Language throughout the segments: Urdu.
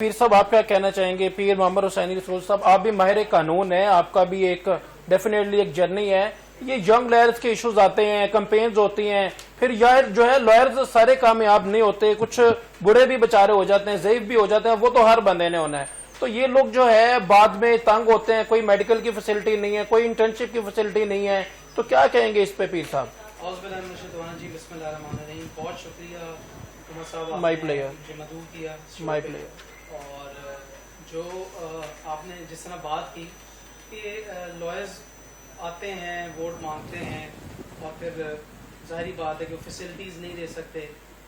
پیر صاحب آپ کیا کہنا چاہیں گے؟ پیر محمد حسینی رسول صاحب، آپ بھی ماہر قانون ہیں، آپ کا بھی ایک ڈیفینیٹلی ایک جرنی ہے. یہ ینگ لائرز کے ایشوز آتے ہیں، کمپینز ہوتی ہیں، پھر جو ہے لائرز سارے کامیاب نہیں ہوتے، کچھ برے بھی بچارے ہو جاتے ہیں، ضعیف بھی ہو جاتے ہیں، وہ تو ہر بندے نے ہونا ہے. تو یہ لوگ جو ہے بعد میں تنگ ہوتے ہیں، کوئی میڈیکل کی فیسلٹی نہیں ہے، کوئی انٹرنشپ کی فیسلٹی نہیں ہے، تو کیا کہیں گے اس پہ پیر صاحب؟ بسم اللہ الرحمن الرحیم. بہت شکریہ عمر صاحب، مائی پلیئر مدعو کیا مائی پلیئر. اور جو آپ نے جس طرح بات کی کہ لائرز آتے ہیں، ووٹ مانگتے ہیں، اور پھر ظاہری بات ہے کہ وہ فیسلٹیز نہیں دے سکتے،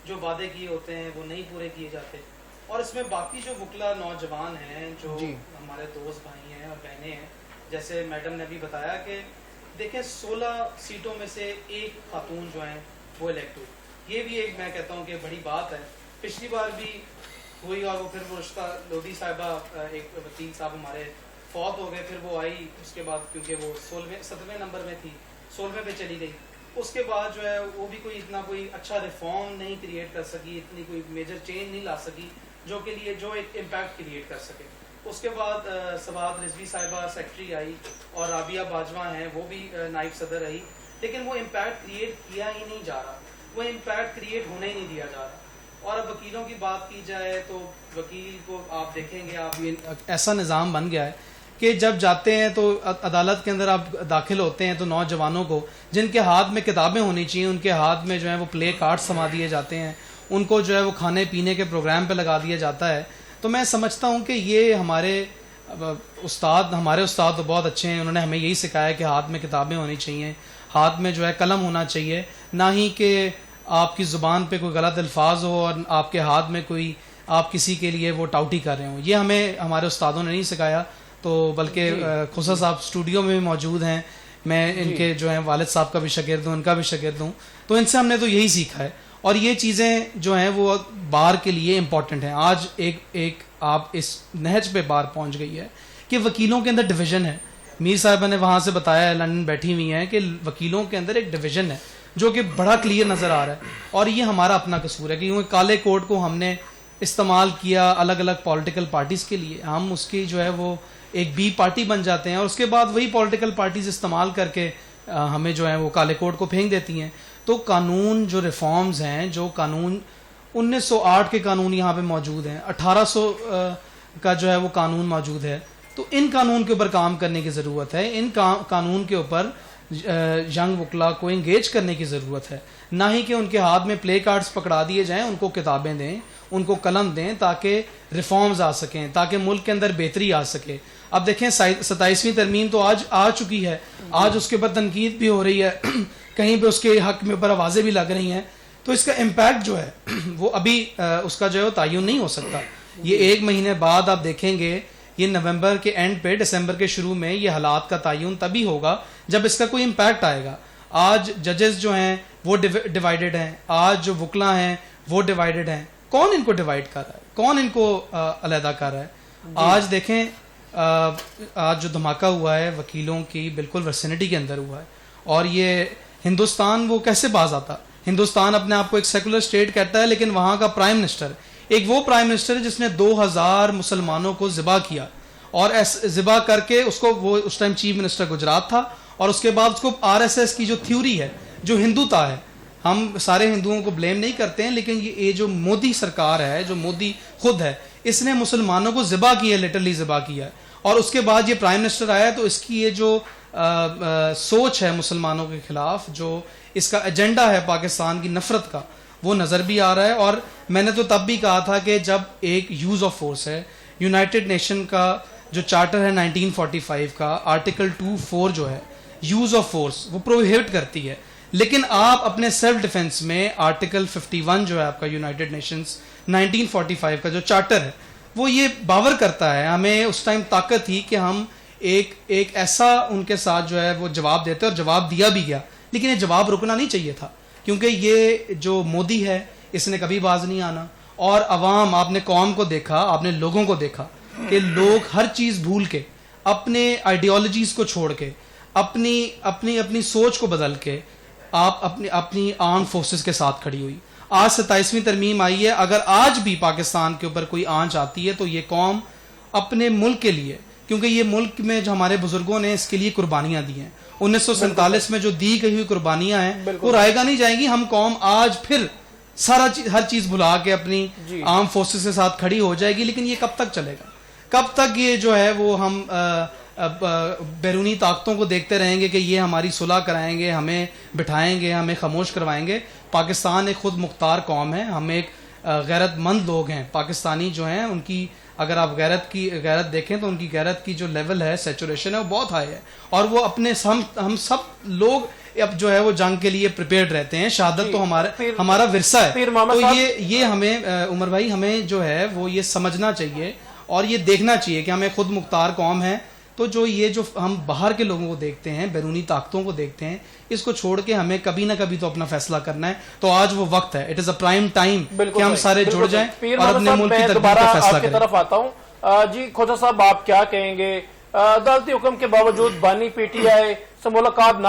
جو وعدے کیے ہوتے ہیں وہ نہیں پورے کیے جاتے. اور اس میں باقی جو وکلا نوجوان ہیں، جو ہمارے دوست بھائی ہیں اور بہنیں ہیں، جیسے میڈم نے بھی بتایا کہ دیکھیں 16 سیٹوں میں سے ایک خاتون جو ہیں وہ الیکٹ ہوئی. یہ بھی ایک میں کہتا ہوں کہ بڑی بات ہے. پچھلی بار بھی ہوئی اور وہ پھر وہ رشتہ لودھی صاحبہ، ایک وکیل صاحب ہمارے فوت ہو گئے، پھر وہ آئی اس کے بعد کیونکہ وہ 17ویں نمبر میں تھی، 16ویں پہ چلی گئی. اس کے بعد جو ہے وہ بھی کوئی اتنا کوئی اچھا ریفارم نہیں کریٹ کر سکی، اتنی کوئی میجر چینج نہیں لا سکی جو ایک امپیکٹ کریٹ کر سکے. اس کے بعد سواد رضوی صاحبہ سیکرٹری آئی، اور رابعہ باجوہ ہیں وہ بھی نائب صدر رہی، لیکن وہ امپیکٹ کریٹ کیا ہی نہیں جا رہا، وہ امپیکٹ کریٹ ہونے ہی نہیں دیا جا رہا. اور اب وکیلوں کی بات کی جائے تو وکیل کو آپ دیکھیں گے، آپ ایسا نظام بن گیا ہے کہ جب جاتے ہیں تو عدالت کے اندر آپ داخل ہوتے ہیں تو نوجوانوں کو جن کے ہاتھ میں کتابیں ہونی چاہیے، ان کے ہاتھ میں جو ہے وہ پلے کارڈ سما دیے جاتے ہیں، ان کو جو ہے وہ کھانے پینے کے پروگرام پہ لگا دیا جاتا ہے. تو میں سمجھتا ہوں کہ یہ ہمارے استاد تو بہت اچھے ہیں، انہوں نے ہمیں یہی سکھایا کہ ہاتھ میں کتابیں ہونی چاہیے، ہاتھ میں جو ہے قلم ہونا چاہیے، نہ ہی کہ آپ کی زبان پہ کوئی غلط الفاظ ہو اور آپ کے ہاتھ میں کوئی آپ کسی کے لیے وہ ٹاؤٹی کر رہے ہوں. یہ ہمیں ہمارے استادوں نے نہیں سکھایا. تو بلکہ خسر صاحب اسٹوڈیو میں بھی موجود ہیں، میں ان کے جو ہیں والد صاحب کا بھی شاگرد ہوں، ان کا بھی شاگرد ہوں، تو ان سے ہم نے تو یہی سیکھا ہے. اور یہ چیزیں جو ہیں وہ بار کے لیے امپورٹنٹ ہیں. آج ایک آپ اس نہج پہ بار پہنچ گئی ہے کہ وکیلوں کے اندر ڈویژن ہے. میر صاحبہ نے وہاں سے بتایا ہے، لندن بیٹھی ہوئی ہیں، کہ وکیلوں کے اندر ایک ڈویژن ہے جو کہ بڑا کلیئر نظر آ رہا ہے. اور یہ ہمارا اپنا قصور ہے کہ کیونکہ کالے کوڈ کو ہم نے استعمال کیا الگ الگ پولیٹیکل پارٹیز کے لیے، ہم اس کی جو ہے وہ ایک بی پارٹی بن جاتے ہیں، اور اس کے بعد وہی پولیٹیکل پارٹیز استعمال کر کے ہمیں جو ہے وہ کالے کوڈ کو پھینک دیتی ہیں. تو قانون جو ریفارمز ہیں، جو قانون 1908 کے قانون یہاں پہ موجود ہیں، 1800 کا جو ہے وہ قانون موجود ہے، تو ان قانون کے اوپر کام کرنے کی ضرورت ہے. ان قانون کے اوپر ینگ وکلا کو انگیج کرنے کی ضرورت ہے، نہ ہی کہ ان کے ہاتھ میں پلے کارڈز پکڑا دیے جائیں، ان کو کتابیں دیں، ان کو قلم دیں تاکہ ریفارمز آ سکیں، تاکہ ملک کے اندر بہتری آ سکے. اب دیکھیں 27ویں ترمیم تو آج آ چکی ہے، آج اس کے اوپر تنقید بھی ہو رہی ہے، کہیں پہ اس کے حق میں اوپر آوازیں بھی لگ رہی ہیں. تو اس کا امپیکٹ جو ہے وہ ابھی اس کا جو ہے تعین نہیں ہو سکتا. یہ 1 مہینے بعد آپ دیکھیں گے، یہ نومبر کے اینڈ پہ دسمبر کے شروع میں یہ حالات کا تعین تبھی ہوگا جب اس کا کوئی امپیکٹ آئے گا. آج ججز جو ہیں وہ ڈیوائیڈڈ ہیں، آج جو وکلا ہیں وہ ڈیوائیڈڈ ہیں. کون ان کو ڈیوائیڈ کر رہا ہے؟ کون ان کو علیحدہ کر رہا ہے؟ آج دیکھیں، آج جو دھماکہ ہوا ہے وکیلوں کی بالکل ویسینٹی کے اندر ہوا ہے، اور یہ ہندوستان وہ کیسے باز آتا؟ ہندوستان اپنے آپ کو ایک سیکولر اسٹیٹ کہتا ہے، لیکن وہاں کا پرائم منسٹر ایک وہ پرائم منسٹر ہے جس نے 2000 مسلمانوں کو ذبح کیا، اور ذبح کر کے اس کو، وہ اس ٹائم چیف منسٹر گجرات تھا، اور اس کے بعد اس کو RSS کی جو تھیوری ہے، جو ہندوتا ہے، ہم سارے ہندوؤں کو بلیم نہیں کرتے ہیں، لیکن یہ جو مودی سرکار ہے، جو مودی خود ہے، اس نے مسلمانوں کو ذبح کیا ہے، لٹرلی ذبح کیا ہے. اور اس کے بعد یہ پرائم منسٹر آیا تو اس کی یہ جو سوچ ہے مسلمانوں کے خلاف، جو اس کا ایجنڈا ہے پاکستان کی نفرت کا، وہ نظر بھی آ رہا ہے. اور میں نے تو تب بھی کہا تھا کہ جب ایک یوز آف فورس ہے، یونائٹڈ نیشن کا جو چارٹر ہے 1945 کا آرٹیکل 2(4) جو ہے یوز آف فورس، وہ پروہیبٹ کرتی ہے، لیکن آپ اپنے سیلف ڈیفنس میں آرٹیکل 51 جو ہے آپ کا یونائٹڈ نیشنز 1945 کا جو چارٹر ہے، وہ یہ باور کرتا ہے، ہمیں اس ٹائم طاقت تھی کہ ہم ایک ایسا ان کے ساتھ جو ہے وہ جواب دیتے، اور جواب دیا بھی گیا. لیکن یہ جواب رکنا نہیں چاہیے تھا، کیونکہ یہ جو مودی ہے اس نے کبھی باز نہیں آنا. اور عوام، آپ نے قوم کو دیکھا، آپ نے لوگوں کو دیکھا کہ لوگ ہر چیز بھول کے، اپنے آئیڈیالوجیز کو چھوڑ کے، اپنی سوچ کو بدل کے آپ اپنی آرم فورسز کے ساتھ کھڑی ہوئی. آج 27ویں ترمیم آئی ہے. اگر آج بھی پاکستان کے اوپر کوئی آنچ آتی ہے تو یہ قوم اپنے ملک کے لیے, کیونکہ یہ ملک میں جو ہمارے بزرگوں نے اس کے لیے قربانیاں دی ہیں, 1947 میں جو دی گئی ہوئی قربانیاں ہیں وہ رائے گا نہیں جائیں گی. ہم قوم آج پھر ہر چیز بھلا کے اپنی آرم فورسز کے ساتھ کھڑی ہو جائے گی, لیکن یہ کب تک چلے گا؟ کب تک یہ جو ہے وہ ہم بیرونی طاقتوں کو دیکھتے رہیں گے کہ یہ ہماری صلح کرائیں گے, ہمیں بٹھائیں گے, ہمیں خاموش کروائیں گے؟ پاکستان ایک خود مختار قوم ہے, ہم ایک غیرت مند لوگ ہیں. پاکستانی جو ہیں ان کی اگر آپ غیرت دیکھیں تو ان کی غیرت کی جو لیول ہے, سیچوریشن ہے, وہ بہت ہائی ہے, اور وہ اپنے ہم سب لوگ اب جو ہے وہ جنگ کے لیے پریپیئرڈ رہتے ہیں. شہادت تو ہمارا ورثہ ہے. تو یہ ہمیں عمر بھائی ہمیں جو ہے وہ یہ سمجھنا چاہیے اور یہ دیکھنا چاہیے کہ ہمیں خود مختار قوم ہے. تو جو ہم باہر کے لوگوں کو دیکھتے ہیں, بیرونی طاقتوں کو دیکھتے ہیں, اس کو چھوڑ کے ہمیں کبھی نہ کبھی تو اپنا فیصلہ کرنا ہے. تو آج وہ وقت ہے, it is a prime time کہ ہم سارے جڑ جائیں اور اپنے ملک کی ترقی کا فیصلہ کریں. طرف آتا ہوں. جی کھوجا صاحب, آپ کیا کہیں گے؟ عدالتی حکم کے باوجود بانی پی ٹی آئی سے ملاقات